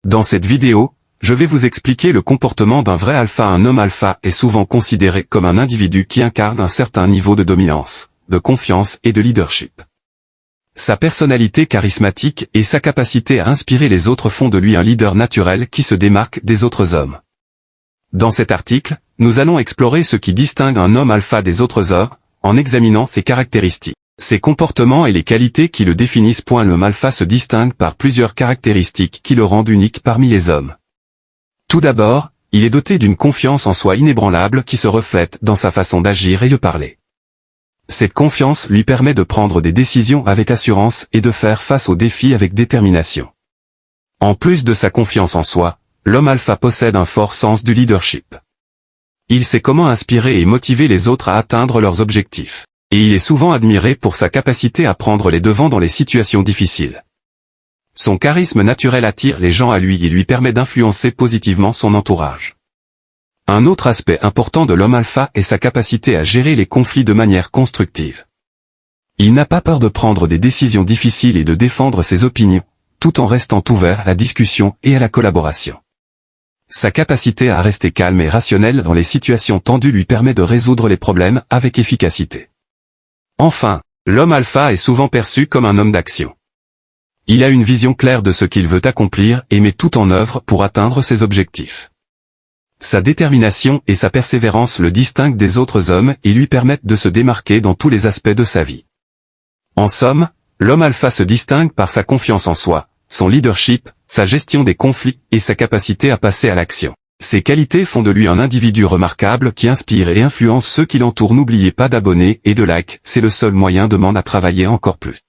Dans cette vidéo, je vais vous expliquer le comportement d'un vrai alpha. Un homme alpha est souvent considéré comme un individu qui incarne un certain niveau de dominance, de confiance et de leadership. Sa personnalité charismatique et sa capacité à inspirer les autres font de lui un leader naturel qui se démarque des autres hommes. Dans cet article, nous allons explorer ce qui distingue un homme alpha des autres hommes, en examinant ses caractéristiques, ses comportements et les qualités qui le définissent. L'homme alpha se distingue par plusieurs caractéristiques qui le rendent unique parmi les hommes. Tout d'abord, il est doté d'une confiance en soi inébranlable qui se reflète dans sa façon d'agir et de parler. Cette confiance lui permet de prendre des décisions avec assurance et de faire face aux défis avec détermination. En plus de sa confiance en soi, l'homme alpha possède un fort sens du leadership. Il sait comment inspirer et motiver les autres à atteindre leurs objectifs. Et il est souvent admiré pour sa capacité à prendre les devants dans les situations difficiles. Son charisme naturel attire les gens à lui et lui permet d'influencer positivement son entourage. Un autre aspect important de l'homme alpha est sa capacité à gérer les conflits de manière constructive. Il n'a pas peur de prendre des décisions difficiles et de défendre ses opinions, tout en restant ouvert à la discussion et à la collaboration. Sa capacité à rester calme et rationnel dans les situations tendues lui permet de résoudre les problèmes avec efficacité. Enfin, l'homme alpha est souvent perçu comme un homme d'action. Il a une vision claire de ce qu'il veut accomplir et met tout en œuvre pour atteindre ses objectifs. Sa détermination et sa persévérance le distinguent des autres hommes et lui permettent de se démarquer dans tous les aspects de sa vie. En somme, l'homme alpha se distingue par sa confiance en soi, son leadership, sa gestion des conflits et sa capacité à passer à l'action. Ces qualités font de lui un individu remarquable qui inspire et influence ceux qui l'entourent. N'oubliez pas d'abonner et de like, c'est le seul moyen de m'en à travailler encore plus.